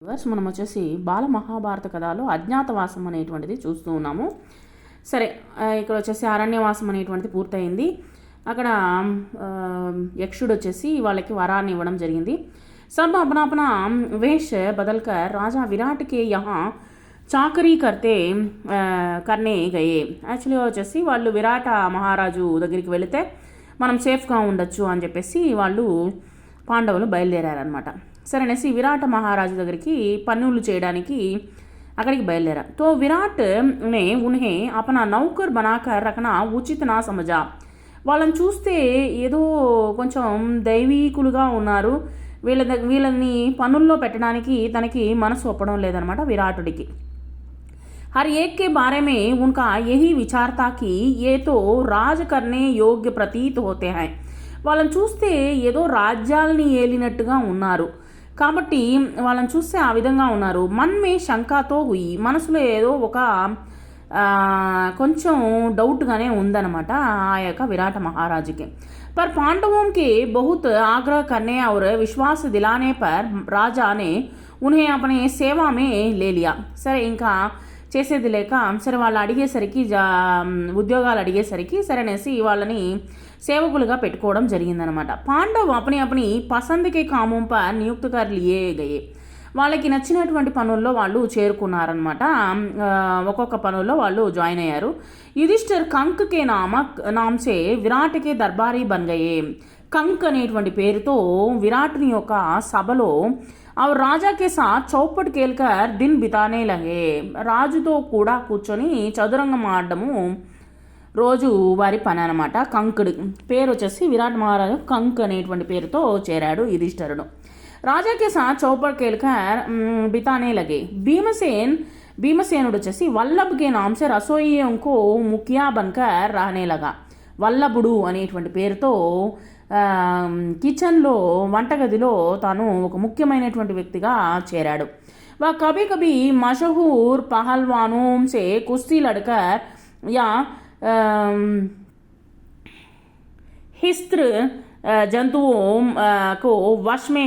మనం వచ్చేసి బాల మహాభారత కథలో అజ్ఞాతవాసం అనేటువంటిది చూస్తూ ఉన్నాము. సరే, ఇక్కడ వచ్చేసి అరణ్యవాసం అనేటువంటిది పూర్తయింది. అక్కడ యక్షుడు వచ్చేసి వాళ్ళకి వరాన్ని ఇవ్వడం జరిగింది. सब अपना अपना वेश बदलकर राजा विराट के यहाँ చాకరీ కర్నే గయే. యాక్చువల్గా వచ్చేసి వాళ్ళు విరాట మహారాజు దగ్గరికి వెళితే మనం సేఫ్గా ఉండొచ్చు అని చెప్పేసి వాళ్ళు పాండవులు బయలుదేరారనమాట. సరే అనేసి విరాట మహారాజు దగ్గరికి పన్నులు చేయడానికి అక్కడికి బయలుదేరారు. తో విరాట్ నే ఉన్హే అపనా నౌకర్ బనాకర్ రకనా ఉచిత నా సమజా. వాళ్ళని చూస్తే ఏదో కొంచెం దైవీకులుగా ఉన్నారు, వీళ్ళని పనుల్లో పెట్టడానికి తనకి మనసు ఒప్పడం లేదనమాట విరాటుడికి. हर एक के बारे में उनका यही विचार था कि ये तो राज करने योग्य प्रतीत होते हैं. వాళ్ళని చూస్తే ఏదో రాజ్యాలని ఏలినట్టుగా ఉన్నారు కాబట్టి వాళ్ళని చూస్తే ఆ విధంగా ఉన్నారు. మన్మే శంకాతో హుయి, మనసులో ఏదో ఒక కొంచెం డౌట్గానే ఉందన్నమాట ఆ యొక్క విరాట మహారాజుకి. पर पांडवों के बहुत आग्रह करने और विश्वास दिलाने पर राजा ने उन्हें अपने सेवा में ले लिया. సరే, ఇంకా చేసేది లేక సరే వాళ్ళు అడిగేసరికి ఉద్యోగాలు అడిగేసరికి సరే అనేసి వాళ్ళని సేవకులుగా పెట్టుకోవడం జరిగిందనమాట. పాండవ్ అపని అపని పసంద్కే కామం పర్ నియుక్త కర్ లియే గయే. వాళ్ళకి నచ్చినటువంటి పనుల్లో వాళ్ళు చేరుకున్నారనమాట. ఒక్కొక్క పనుల్లో వాళ్ళు జాయిన్ అయ్యారు. యుధిష్ఠిర్ కంక్ కే నామ్సే విరాట్కే దర్బారీ బన్ గయే. కంక్ అనేటువంటి పేరుతో విరాట్ని యొక్క సభలో और రాజా కే సాత్ చౌపట్ కేల్కర్ దిన్ బితానే లగే. రాజుతో కూడా కూర్చొని చదురంగం ఆడడము రోజు వారి పని అనమాట. కంకుడు పేరు వచ్చేసి విరాట్ మహారాజు కంక్ అనేటువంటి పేరుతో చేరాడు యుధిష్ఠిరుడు. రాజా కే సాత్ చౌపట్ కేల్కర్ బితానే లగే. భీమసేనుడు వచ్చేసి వల్లభ్ కే నామ్సే రసోయియంకో ముఖ్యా బన్కర్ రానేలగా. వల్లభుడు అనేటువంటి పేరుతో కిచెన్లో వంటగదిలో తాను ఒక ముఖ్యమైనటువంటి వ్యక్తిగా చేరాడు. వా కభీ కభీ మషహూర్ పహల్వానోं से कुश्ती लड़कर या हिस्त्र जंतुओं को वश में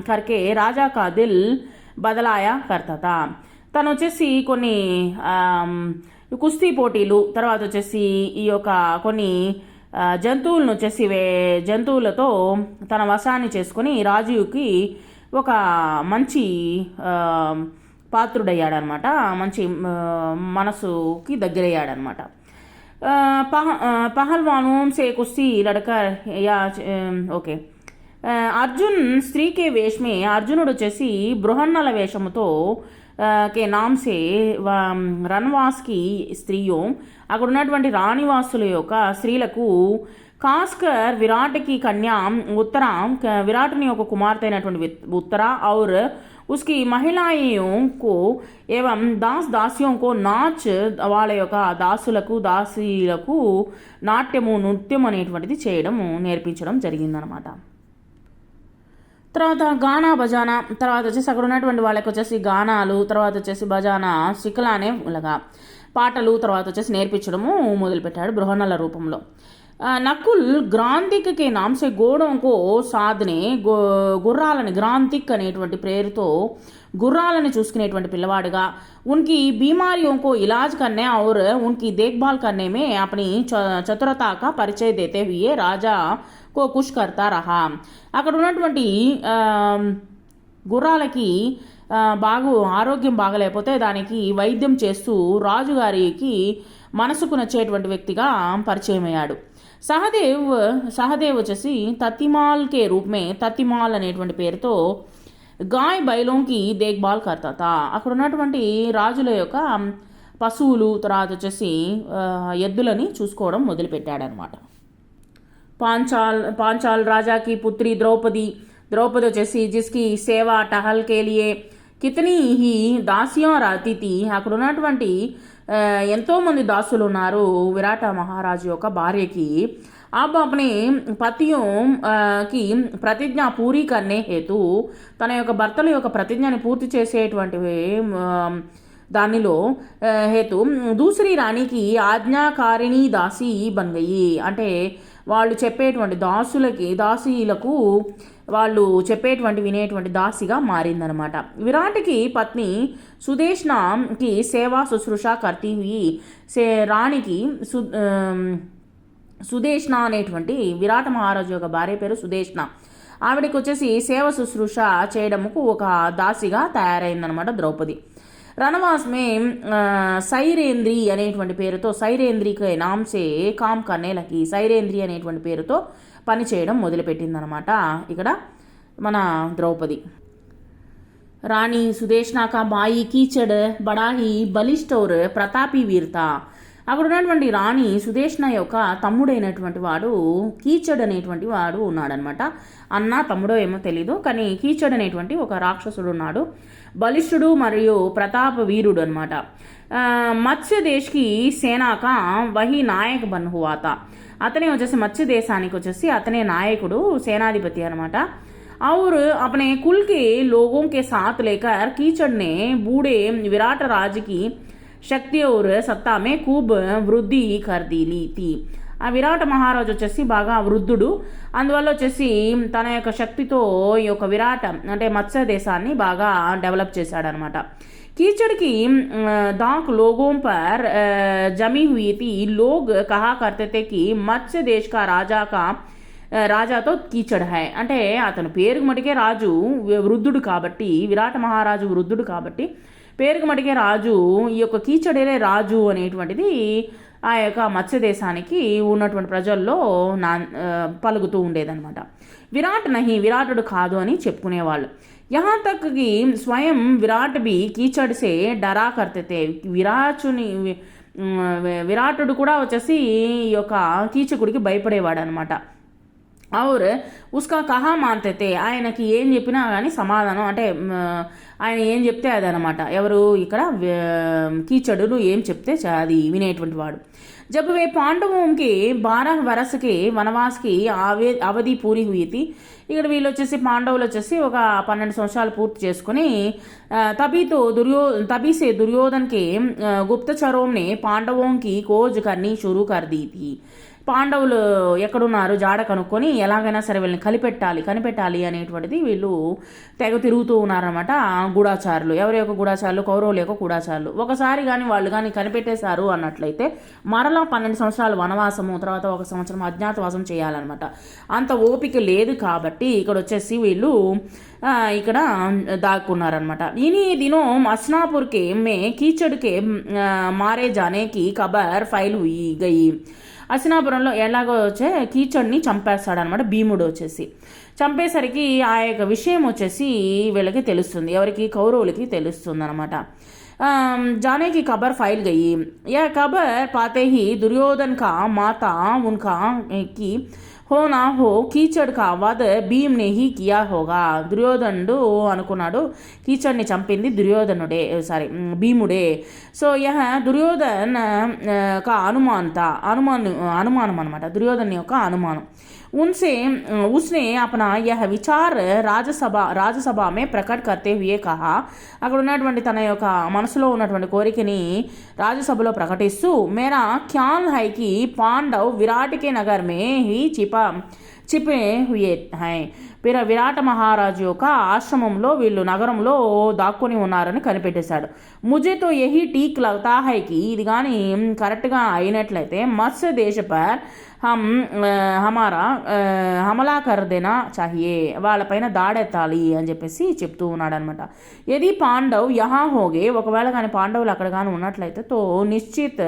करके राजा का दिल బదలాయా కర్తత. తను వచ్చేసి కొన్ని కుస్తీ పోటీలు, తర్వాత వచ్చేసి ఈ యొక్క కొన్ని జంతువులను వచ్చేసి జంతువులతో తన వశాన్ని చేసుకొని రాజుకి ఒక మంచి పాత్రుడయ్యాడనమాట, మంచి మనసుకి దగ్గరయ్యాడనమాట. పహల్వానోं से कुश्ती लड़कर या ఓకే. అర్జున్ స్త్రీకే వేషమే. అర్జునుడు వచ్చేసి బృహన్నల వేషముతో కే నామ్సే రన్వాస్కి స్త్రీయో, అక్కడ ఉన్నటువంటి రాణివాసుల యొక్క స్త్రీలకు కాస్కర్ విరాట్కి కన్యా ఉత్తర, విరాట్ని యొక్క కుమార్తె అయినటువంటి ఉత్తర और उसकी महिलाओं को एवं दासियों को नाच, వాళ్ళ యొక్క దాసులకు దాసీలకు నాట్యము నృత్యం అనేటువంటిది చేయడం నేర్పించడం జరిగిందనమాట. తర్వాత గానా బజానా, తర్వాత వచ్చేసి అక్కడ ఉన్నటువంటి వాళ్ళకి వచ్చేసి గానాలు, తర్వాత వచ్చేసి బజానా సికలానే ఇలాగా పాటలు తర్వాత వచ్చేసి నేర్పించడము మొదలుపెట్టాడు బృహన్నల రూపంలో. నకుల్ గ్రాంతిక్ కే నామ్సే గోడోంకో సాధనే, గుర్రాలని గ్రాంతిక్ అనేటువంటి పేరుతో గుర్రాలని చూసుకునేటువంటి పిల్లవాడుగా ఉన్కి బీమారియోంకో ఇలాజ్ కన్నే और उनकी देखभाल करने में अपनी चतुरता का परिचय देते हुए राजा को खुश करता रहा. అక్కడ ఉన్నటువంటి గుర్రాలకి ఆరోగ్యం బాగలేకపోతే దానికి వైద్యం చేస్తూ రాజుగారికి మనసుకు నచ్చేటువంటి వ్యక్తిగా పరిచయం అయ్యాడు. సహదేవ్ వచ్చేసి తత్తిమాల్ కే రూపమే, తత్తిమాల్ అనేటువంటి పేరుతో గాయ్ బైలోంకి దేఖ్బాల్ కర్తాత. అక్కడ ఉన్నటువంటి రాజుల యొక్క పశువులు తర్వాత వచ్చేసి ఎద్దులని చూసుకోవడం మొదలుపెట్టాడనమాట. పాంచాల్ రాజాకి పుత్రి ద్రౌపది వచ్చేసి జిస్కి సేవా టహల్ కే లియే కితనీ హీ దాసియా రాతి థీ. అక్కడ ఉన్నటువంటి ఎంతోమంది దాసులు ఉన్నారు విరాట మహారాజు యొక్క భార్యకి. अब अपने పతియోं కి ప్రతిజ్ఞ పూరీ కర్నే హేతు, తన యొక్క భర్తల యొక్క ప్రతిజ్ఞని పూర్తి చేసేటువంటి దానిలో హేతు దూసరి రాణికి ఆజ్ఞాకారిణి దాసి బన్ గయి. అంటే వాళ్ళు చెప్పేటువంటి దాసీలకు వాళ్ళు చెప్పేటువంటి వినేటువంటి దాసిగా మారిందనమాట. విరాట్కి పత్ని సుదేష్ణకి సేవా శుశ్రూష కర్తీ హుయి రాణికి సుదేష్ణ అనేటువంటి విరాట మహారాజు యొక్క భార్య పేరు సుదేష్ణ. ఆవిడకి వచ్చేసి సేవ శుశ్రూష చేయడముకు ఒక దాసిగా తయారైందనమాట ద్రౌపది. రణవాస్ మే సైరేంద్రి అనేటువంటి పేరుతో సైరేంద్రికి నామ్సే కామ్ కర్నేలకి సైరేంద్రి అనేటువంటి పేరుతో పని చేయడం మొదలుపెట్టిందనమాట ఇక్కడ మన ద్రౌపది. రాణి సుదేష్ణ కా బాయి కీచడ్ బడాహి బలిష్ఠ ఔర్ ప్రతాపీ వీర్త. అక్కడ ఉన్నటువంటి రాణి సుదేష్ణ యొక్క తమ్ముడైనటువంటి వాడు కీచడ్ అనేటువంటి వాడు ఉన్నాడనమాట. అన్న తమ్ముడో ఏమో తెలీదు, కానీ కీచడ్ అనేటువంటి ఒక రాక్షసుడు ఉన్నాడు. బలిష్ఠుడు మరియు ప్రతాప వీరుడు అనమాట. మత్స్య దేశ్కి సేనాకా వహి నాయక్ బన్ హువాత. అతనే వచ్చేసి మత్స్య దేశానికి వచ్చేసి అతనే నాయకుడు, సేనాధిపతి అనమాట. और अपने कुल के लोगों के साथ लेकर कीचड़ ने बूढ़े विराट राज की శక్తి और సత్తా మే खूब వృద్ధి కర్దీలి థీ. ఆ విరాట మహారాజు వచ్చేసి బాగా వృద్ధుడు, అందువల్ల వచ్చేసి తన యొక్క శక్తితో ఈ యొక్క విరాట అంటే మత్స్య దేశాన్ని బాగా డెవలప్ చేశాడనమాట. कीचड़ की दाक लोगों पर जमी हुई थी. लोग कहा करते थे कि मत्स्य देश का రాజాతో కీచడ్ హై. అంటే అతను పేరుకు మటుకే రాజు వృద్ధుడు కాబట్టి, విరాట మహారాజు వృద్ధుడు కాబట్టి పేరుకు మటుకే రాజు, ఈ యొక్క కీచడే రాజు అనేటువంటిది ఆ యొక్క మత్స్య దేశానికి ఉన్నటువంటి ప్రజల్లో పలుకుతూ ఉండేదన్నమాట. విరాటుడు కాదు అని చెప్పుకునేవాళ్ళు. यहाँ तक कि स्वयं विराट भी कीचड़ से डरा करते थे. విరాటుడు కూడా వచ్చేసి ఈ యొక్క కీచకుడికి భయపడేవాడు అనమాట. और उसका कहा मानते थे. ఆయనకి ఏం చెప్పినా కానీ సమాధానం అంటే ఆయన ఏం చెప్తే అదనమాట. ఎవరు ఇక్కడ కీచడును ఏం చెప్తే అది వినేటువంటి వాడు. जब वे पांडवों के 12 वर्ष के वनवास की అవధి పూరి हुई थी. ఇక్కడ వీళ్ళు వచ్చేసి పాండవులు వచ్చేసి ఒక 12 సంవత్సరాలు పూర్తి చేసుకుని तभी से दुर्योधन के गुप्तचरों ने पांडवों की खोज करनी शुरू कर दी थी. పాండవులు ఎక్కడున్నారు జాడ కనుక్కొని ఎలాగైనా సరే వీళ్ళని కనిపెట్టాలి అనేటువంటిది వీళ్ళు తెగ తిరుగుతూ ఉన్నారనమాట. గూఢాచారులు, ఎవరి యొక్క గూఢాచారులు, కౌరవుల యొక్క గూఢాచారులు. ఒకసారి కానీ వాళ్ళు కానీ కనిపెట్టేశారు అన్నట్లయితే మరలా 12 సంవత్సరాలు వనవాసము, తర్వాత 1 సంవత్సరం అజ్ఞాతవాసం చేయాలన్నమాట. అంత ఓపిక లేదు కాబట్టి ఇక్కడ వచ్చేసి వీళ్ళు ఇక్కడ దాక్కున్నారనమాట. इन्हीं दिनों हस्तिनापुर के में कीचड़ के मारे जाने की खबर फैल हुई गई. హస్తినాపురంలో ఎలాగో వచ్చే కీచడ్ని చంపేస్తాడనమాట భీముడు వచ్చేసి. చంపేసరికి ఆ యొక్క విషయం వచ్చేసి వీళ్ళకి తెలుస్తుంది, ఎవరికి, కౌరవులకి తెలుస్తుంది అనమాట. जाने की खबर फैल गई. यह खबर पाते ही दुर्योधन का माता उनका की हो ना हो कीचड़ का वध భీమ్ ने ही किया होगा. దుర్యోధనుడు అనుకున్నాడు కీచడ్ని చంపింది భీముడే. సో యహ దుర్యోధన్ కా అనుమానం అనమాట, దుర్యోధన్ యొక్క అనుమానం. उसने अपना यह विचार రాజ్యసభ में प्रकट करते हुए कहा. అక్కడ ఉన్నటువంటి తన యొక్క మనసులో ఉన్నటువంటి కోరికని రాజ్యసభలో ప్రకటిస్తూ मेरा ख्याल है कि पांडव विराट के नगर में ही छिपे हुए हैं. విరాట మహారాజు యొక్క ఆశ్రమంలో వీళ్ళు నగరంలో దాక్కుని ఉన్నారని కనిపెట్టేశాడు. ముజేతో యహీ టీక్ లగ్తా హై కి, ఇది కానీ కరెక్ట్గా అయినట్లయితే మత్స్య దేశ పర్ హమలా కర్దేనా చాహియే, వాళ్ళపైన దాడెత్తాలి అని చెప్పేసి చెప్తూ ఉన్నాడు అనమాట. యది పాండవ్ యహా హోగే, ఒకవేళ కానీ పాండవులు అక్కడ కానీ ఉన్నట్లయితే తో నిశ్చిత్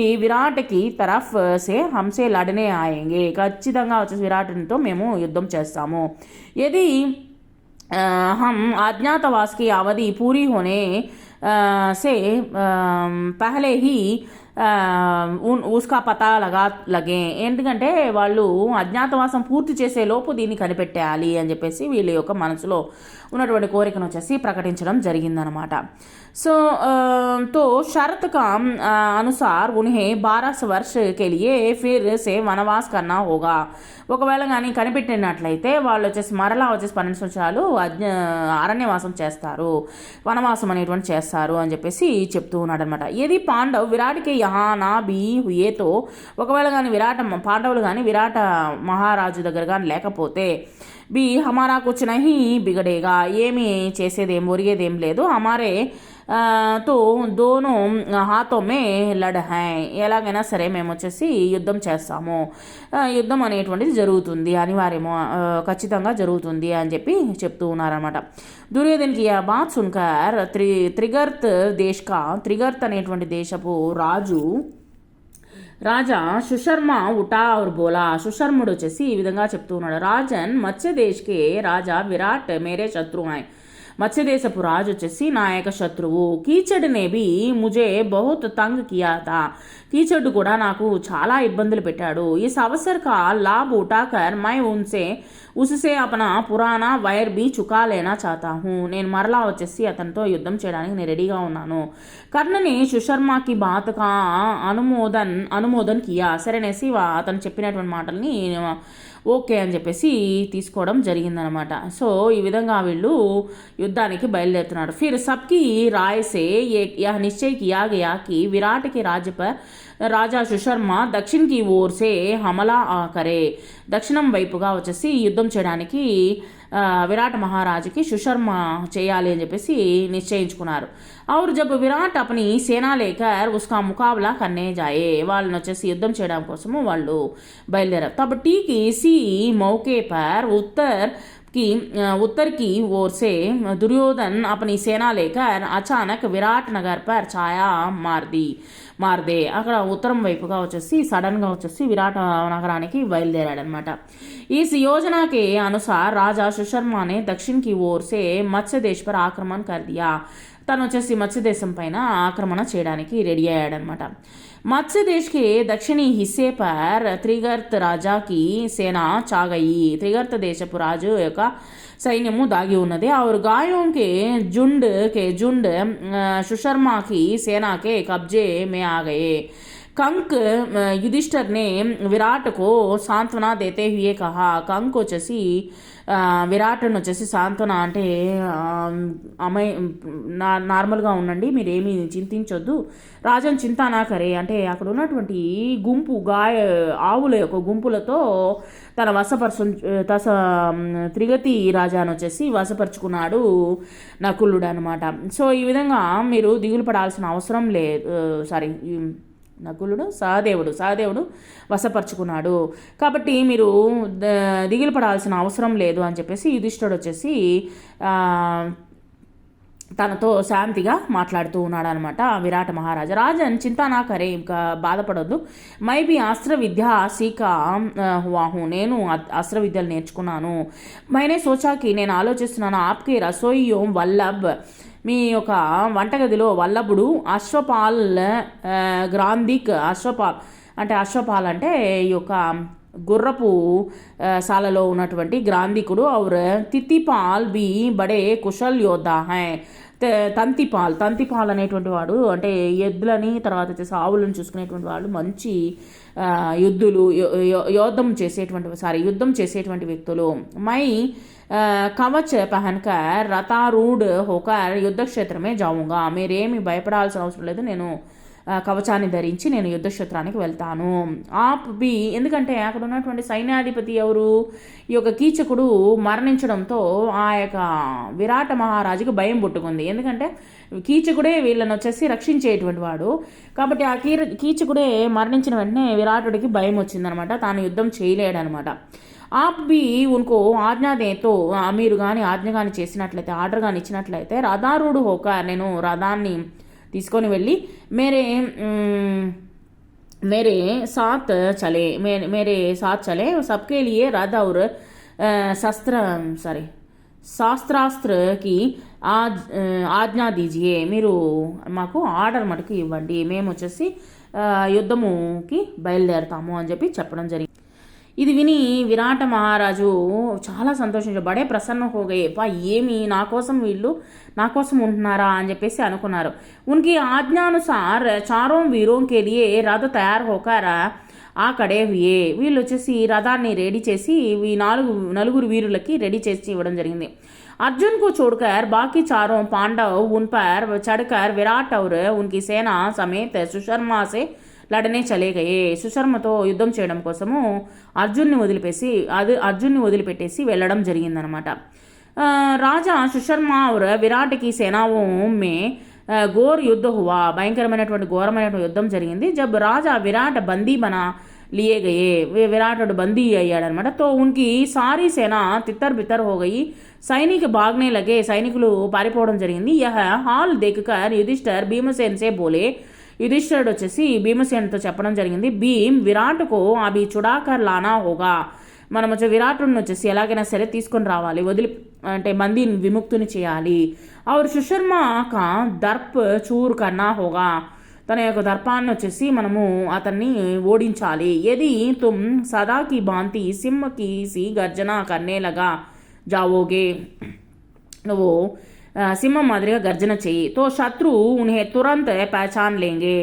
ఈ విరాట్కి తరఫ్ సే హంసే లడనే ఆయేంగే, ఖచ్చితంగా వచ్చేసి విరాటునితో మేము యుద్ధం చేస్తాము. यदि हम अज्ञातवास की अवधि पूरी होने से पहले ही उसका పతా లగే, ఎందుకంటే వాళ్ళు అజ్ఞాతవాసం పూర్తి చేసే లోపు దీన్ని కనిపెట్టేయాలి అని చెప్పేసి వీళ్ళ యొక్క మనసులో ఉన్నటువంటి కోరికను వచ్చేసి ప్రకటించడం జరిగిందనమాట. సో तो शर्त का अनुसार उन्हें 12 वर्ष के लिए फिर से वनवास करना होगा. ఒకవేళ కానీ కనిపెట్టినట్లయితే వాళ్ళు వచ్చేసి మరలా వచ్చేసి 12 సంవత్సరాలు అరణ్యవాసం చేస్తారు, వనవాసం అనేటువంటి చేస్తారు అని చెప్పేసి చెప్తూ ఉన్నాడు అనమాట. ఏది పాండవ్ విరాట్కి యహా నా బీ హుయేతో, ఒకవేళ కానీ పాండవులు కానీ విరాట మహారాజు దగ్గర కానీ లేకపోతే బి హమారా కుచ్ నహీ బిగడేగా, ఏమీ చేసేదేం ఒరిగేదేం లేదు. హమారే తో దోనో హాతో మే లడ్ హై, ఎలాగైనా సరే మేము వచ్చేసి యుద్ధం చేస్తాము, యుద్ధం అనేటువంటిది జరుగుతుంది, అనివార్యము, ఖచ్చితంగా జరుగుతుంది అని చెప్పి చెప్తూ ఉన్నారన్నమాట. దుర్యోధన్కి ఆ బాత్ సున్కర్ త్రిగర్త్ త్రిగర్త్ అనేటువంటి దేశపు రాజా సుశర్మ ఉటా ఔర్ బోలా, సుశర్ముడు వచ్చేసి ఈ విధంగా చెప్తూ ఉన్నాడు. రాజన్ మత్స్య దేశ్కే రాజా విరాట్ మేరే శత్రు హై, మత్స్యదేశపు రాజు వచ్చేసి నా యొక్క శత్రువు. కీచడ్నే బి ముజే బహుత్ తంగ్ కియా థా, కీచడ్ కూడా నాకు చాలా ఇబ్బందులు పెట్టాడు. ఇస్ అవసర్ కా Labh ఉఠాకర్ my ఉస్సే అపనా Purana wire B చుకా లేనా చాతా హూ, నేను మరలా వచ్చేసి అతనితో యుద్ధం చేయడానికి నేను రెడీగా ఉన్నాను. కర్ణని సుశర్మకి బాత్ కా అనుమోదన్ కియా, సరేనేసి అతను చెప్పినటువంటి మాటల్ని ఓకే అని చెప్పేసి తీసుకోవడం జరిగిందనమాట. సో ఈ విధంగా వీళ్ళు యుద్ధానికి బయలుదేరుతున్నారు. ఫిర్ సబ్కి రాయ్ సే యహ్ నిశ్చయ్ కియా గయా కి విరాట్ కి రాజా సుశర్మ దక్షిణ్ కి ఓర్ సే హమలా కరే, దక్షిణం వైపుగా వచ్చేసి యుద్ధం చేయడానికి విరాట్ మహారాజుకి సుశర్మ చేయాలి అని చెప్పేసి నిశ్చయించుకున్నారు. और जब విరాట్ अपनी సేనా లేకర్ उसका मुकाबला करने जाए, వాళ్ళని వచ్చేసి యుద్ధం చేయడం కోసము వాళ్ళు బయలుదేరారు. तब ठीक इसी मौके पर उत्तर की ओर से दुर्योधन अपनी सेना लेकर अचानक विराट नगर पर छाया मार दे, అక్కడ ఉత్తరం వైపుగా వచ్చేసి సడన్గా వచ్చేసి విరాట్ నగరానికి బయలుదేరాడనమాట. इस योजना के अनुसार राजा सुशर्मा ने दक्षिण की ओर से मत्स्य देश पर आक्रमण कर दिया, తను వచ్చేసి మత్స్యదేశం పైన ఆక్రమణ చేయడానికి రెడీ అయ్యాడనమాట. మత్స్యదేశ్ కే దక్షిణీ హిస్సే పర్ త్రిగర్త్ రాజాకి సేనా చాగయి, త్రిగర్త్ దేశపు రాజు యొక్క సైన్యము దాగి ఉన్నది. और गायों के झुंड सुशर्मा की सेना के कब्जे में आ गए. कंक युधिष्ठिर ने विराट को सांत्वना देते हुए कहा, कंक వచ్చేసి విరాట్ను వచ్చేసి సాంత్వన అంటే నార్మల్గా ఉండండి, మీరేమీ చింతించొద్దు, రాజన్ చింతానా కరే అంటే అక్కడ ఉన్నటువంటి గుంపు ఆవుల యొక్క గుంపులతో తన త్రిగతి రాజాను వచ్చేసి వశపరుచుకున్నాడు నకులుడు అనమాట. సో ఈ విధంగా మీరు దిగులు పడాల్సిన అవసరం లేదు, నకులుడు సహదేవుడు వశపరుచుకున్నాడు, కాబట్టి మీరు దిగులు పడాల్సిన అవసరం లేదు అని చెప్పేసి యుధిష్ఠుడు వచ్చేసి తనతో శాంతిగా మాట్లాడుతూ ఉన్నాడు అనమాట విరాట మహారాజా. రాజన్ చింతా నా కరే, ఇంకా బాధపడొద్దు, మై బి అస్త్ర విద్య సీకా హువాహు, నేను అస్త్ర విద్యలు నేర్చుకున్నాను. మైనే సోచాకి, నేను ఆలోచిస్తున్నాను, ఆప్కి రసోయియోం వల్లభ్, మీ యొక్క వంటగదిలో వల్లభుడు అశ్వపాల్ గ్రాంధిక్, అశ్వపాల్ అంటే ఈ యొక్క గుర్రపు శాలలో ఉన్నటువంటి గ్రాంధికుడు. ఔర్ తిత్తిపాల్ బి బడే కుశల్ యోద్ధా హై, తంతిపాల్ అనేటువంటి వాడు అంటే ఎద్దులని తర్వాత వచ్చేసి ఆవులను చూసుకునేటువంటి వాళ్ళు మంచి యుద్ధం చేసేటువంటి వ్యక్తులు. మై కవచ్ పహన్కర్ రథారూఢ్ హోకర్ యుద్ధ క్షేత్రమే జావుంగా, మీరేమి భయపడాల్సిన అవసరం లేదు, నేను కవచాన్ని ధరించి నేను యుద్ధక్షేత్రానికి వెళ్తాను. ఎందుకంటే అక్కడ ఉన్నటువంటి సైన్యాధిపతి ఎవరు, ఈ యొక్క కీచకుడు మరణించడంతో ఆ యొక్క విరాట మహారాజుకి భయం పుట్టుకుంది. ఎందుకంటే కీచకుడే వీళ్ళని వచ్చేసి రక్షించేటువంటి వాడు, కాబట్టి ఆ కీచకుడే మరణించిన వెంటనే విరాటుడికి భయం వచ్చిందనమాట, తాను యుద్ధం చేయలేడనమాట. आप भी उनको ఆజ్ఞా దేతో, మీరు కానీ ఆజ్ఞ కానీ చేసినట్లయితే, ఆర్డర్ కానీ ఇచ్చినట్లయితే, రథారూఢు హోక, నేను రథాన్ని తీసుకొని వెళ్ళి मेरे साथ चले सबके लिए रथ और శాస్త్రాస్త్రకి ఆజ్ఞా దీజియే, మీరు మాకు ఆర్డర్ మటుకు ఇవ్వండి, మేము వచ్చేసి యుద్ధముకి బయలుదేరుతాము అని చెప్పి చెప్పడం జరిగింది. ఇది విని విరాట మహారాజు చాలా సంతోషించాడు. బడే ప్రసన్న హోగయే, ఏమి వీళ్ళు నా కోసం ఉంటున్నారా అని చెప్పేసి అనుకున్నారు. ఉనికి ఆజ్ఞానుసార్ చారోం వీరోం కే లియే రథ తయారు హోకర్ ఆ కడే హుయే, వీళ్ళు వచ్చేసి రథాన్ని రెడీ చేసి నలుగురు వీరులకి రెడీ చేసి ఇవ్వడం జరిగింది. अर्जुन को छोड़कर बाकी चारों पांडव उन पर चढ़कर विराट और उनकी सेना समेत सुशर्मा से లడనే చలేగయే. సుశర్మతో యుద్ధం చేయడం కోసము అర్జున్ని వదిలిపెట్టేసి వెళ్ళడం జరిగిందనమాట. రాజా సుశర్మ और విరాట్ की सेनाओं में घोर युद्ध हुआ. భయంకరమైనటువంటి ఘోరమైనటువంటి యుద్ధం జరిగింది. जब राजा विराट बंदी बना लिए गए, विराट बंदी అయ్యాడనమాట. तो उनकी सारी सेना तितर बितर हो गई. సైనిక భాగనే లగే, సైనికులు పారిపోవడం జరిగింది. यह हाल देखकर युधिष्ठिर भीमसेन से बोले, యుధిష్ఠిరుడు వచ్చేసి భీమసేనుతో చెప్పడం జరిగింది, భీమ్ విరాట్కు అవి చుడాకర్ లానా హోగా, మనం వచ్చి విరాటుని వచ్చేసి ఎలాగైనా సరే తీసుకొని రావాలి, అంటే మందిని విముక్తుని చేయాలి. और సుశర్మ కా దర్ప్ చూర్ కన్నా హోగా, తన యొక్క దర్పాన్ని వచ్చేసి మనము అతన్ని ఓడించాలి. యది తుమ్ సదాకి భాంతి సింహ కి సి గర్జన కర్నే లగా జావోగే, నువ్వు సింహం మాదిరిగా గర్జన చెయ్యి. तो शत्रु उन्हें तुरंत पहचान लेंगे.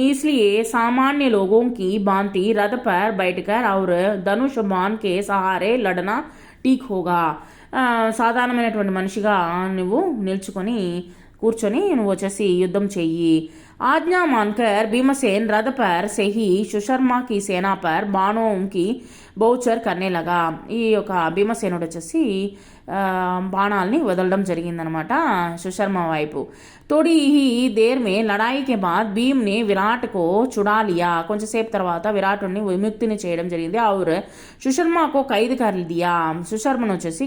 इसलिए सामान्य लोगों की भांति रथ पर बैठकर और धनुष बाण के सहारे लड़ना ठीक होगा. సాధారణమైనటువంటి మనిషిగా నువ్వు కూర్చొని నువ్వు వచ్చేసి యుద్ధం చెయ్యి. आज्ञा मानकर भीमसेन रथ पर से ही सुशर्मा की सेना पर बाणों की బౌచర్ కర్నే లగా. ఈ యొక్క భీమసేనుడు వచ్చేసి బాణాలని వదలడం జరిగిందనమాట సుశర్మ వైపు. थोड़ी ही देर में लड़ाई के बाद भीम ने विराट को छुड़ा लिया. కొంచెంసేపు తర్వాత విరాటుని విముక్తిని చేయడం జరిగింది. और సుశర్మ को कैद कर दिया. సుశర్మను వచ్చేసి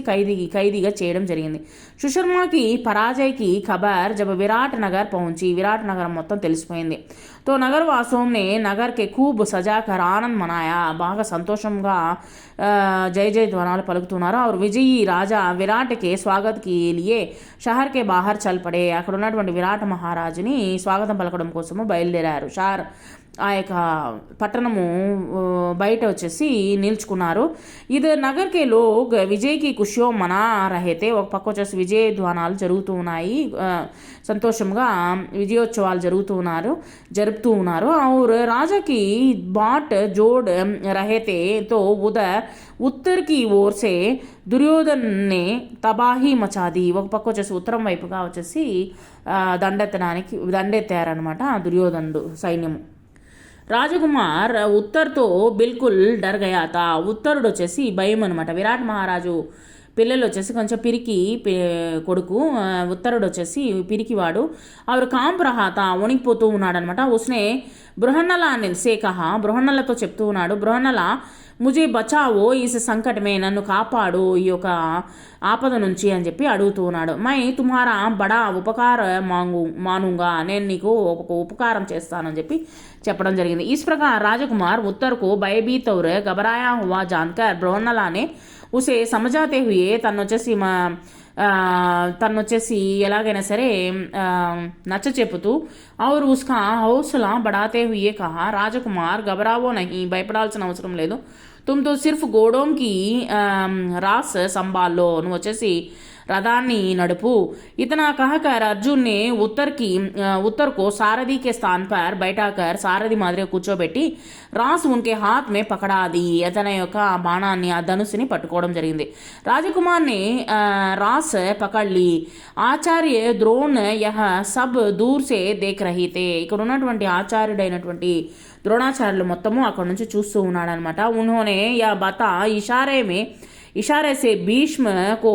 ఖైదీగా చేయడం జరిగింది. సుశర్మ की पराजय की खबर जब विराट नगर पहुंची, విరాట్ నగరం మొత్తం తెలిసిపోయింది. तो नगर वासों ने नगर के खूब सजाकर आनंद मनाया. బాగా సంతోషంగా जय जय ధ్వనాలు పలుకుతున్నారు. और విజయీ రాజా విరాట్ के स्वागत के लिए शहर के बाहर चल पड़े. అక్కడ ఉన్నటువంటి విరాట్ మహారాజుని స్వాగతం పలకడం కోసము బయలుదేరారు. ఆ యొక్క పట్టణము బయట వచ్చేసి నిల్చుకున్నారు. ఇది నగర్కే లోగ్ విజయ్కి ఖుషియో మనా రహైతే, ఒక పక్క వచ్చేసి విజయ ధ్వానాలు జరుగుతూ ఉన్నాయి, సంతోషంగా విజయోత్సవాలు జరుపుతూ ఉన్నారు. और राजा की बाट जोड़ रहे थे तो उधर उत्तर की ओर से దుర్యోధన్ నే తబాహీ మచాది. ఒక పక్క వచ్చేసి ఉత్తరం వైపుగా వచ్చేసి దండెత్తారనమాట దుర్యోధనుడు సైన్యము. రాజకుమార్ ఉత్తర్తో బిల్కుల్ డర్ గయా తా. ఉత్తరుడు వచ్చేసి భయం అనమాట. విరాట్ మహారాజు పిల్లలు వచ్చేసి కొంచెం పిరికి కొడుకు, ఉత్తరుడు వచ్చేసి పిరికివాడు. ఆవిడ కాంప్ రహాత, వణికిపోతూ ఉన్నాడు అనమాట. ఉస్నే బృహన్నల సే కహా, బృహన్నలతో చెప్తూ ఉన్నాడు, బృహన్నల ముజే బచావో ఈస్ సంకటమే, నన్ను కాపాడు ఈ యొక్క ఆపద నుంచి అని చెప్పి అడుగుతూ ఉన్నాడు. మై తుమ్హారా బడా ఉపకార మానుగా, నేను నీకు ఒక ఉపకారం చేస్తానని చెప్పి చెప్పడం జరిగింది. इस प्रकार राजकुमार उत्तर को भयभीत और घबराया हुआ जानकर बृहन्नला ने उसे समझाते हुए తన్నొచ్చేసి ఎలాగైనా సరే నచ్చ చెప్పుతూ और उसका हौसला बढ़ाते हुए कहा, राजकुमार घबरावो नहीं, భయపడాల్సిన అవసరం లేదు, तुम तो सिर्फ घोड़ों की रास संभाल लो, నువ్వు వచ్చేసి रथाన్ని నడుపు. इतना कहकर अर्जुन ने उत्तर को सारथी के स्थान पर बैठाकर सारथी మాదిరిగా కూర్చోబెట్టి రాస్ उनके हाथ में पकड़ा दी. అతని యొక్క బాణాన్ని, ఆ ధనుసుని పట్టుకోవడం జరిగింది. రాజకుమార్ ने रास पकड़ ली. ఆచార్య ద్రోణ यह सब दूर से देख रही थे. ఇక్కడ ఉన్నటువంటి ఆచార్యుడైనటువంటి ద్రోణాచార్యులు మొత్తము అక్కడ నుంచి చూస్తూ ఉన్నాడు అనమాట. उन्होंने यह बता इशारे से भीष्म को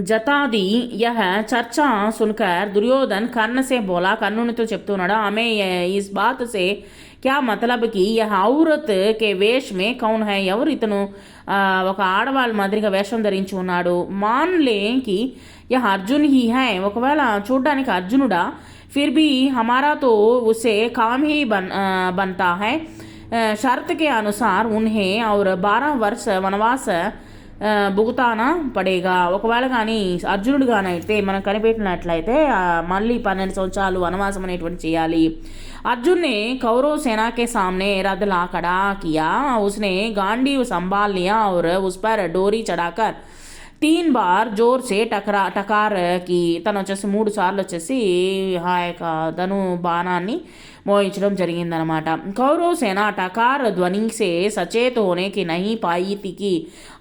जता दी. यह चर्चा सुनकर दुर्योधन कर्ण से बोला, కర్ణునితో చెప్తున్నాడు, हमें इस बात से क्या मतलब कि यह औरत के वेश में कौन है, ఎవరు ఇతను ఒక ఆడవాళ్ళ మాదిరిగా వేషం ధరించి ఉన్నాడు. मान ले कि यह अर्जुन ही है, ఒకవేళ చూడడానికి అర్జునుడా, फिर भी हमारा तो उसे काम ही बनता है. शर्त के अनुसार उन्हें और 12 वर्ष वनवास భుగుతానా పడేగా. ఒకవేళ కానీ అర్జునుడిగానైతే మనం కనిపెట్టినట్లయితే మళ్ళీ 12 సంవత్సరాలు వనవాసం అనేటువంటి చేయాలి. अर्जुन ने कौरव सेना के सामने रथ ला खड़ा किया. उसने गांडीव संभाल लिया और उस पर डोरी चढ़ाकर 3 బార్ జోర్ సే టకార్కి తను వచ్చేసి 3 సార్లు వచ్చేసి ఆ యొక్క ధను బాణాన్ని మోయించడం జరిగిందనమాట. కౌరవ సేన టకార్ ధ్వని సే సచేత్ హోనే కి నహీ పాయి థీ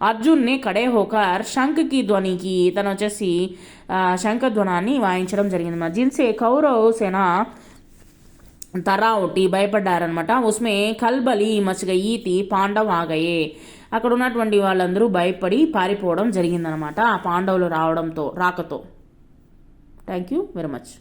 అర్జున్ నే ఖడే హోకర్ శంఖ్ కి ధ్వనికి తను వచ్చేసి శంఖ ధ్వనాన్ని వాయించడం జరిగిందన్నమాట. జిన్సే కౌరవ సేన తర్రా ఒట్టి భయపడ్డారనమాట. ఉస్మే కల్బలి మచగయి థీ పాండవ్ ఆగయే. అక్కడ ఉన్నటువంటి వాళ్ళందరూ భయపడి పారిపోవడం జరిగిందనమాట ఆ పాండవులు రాకతో. Thank you very much.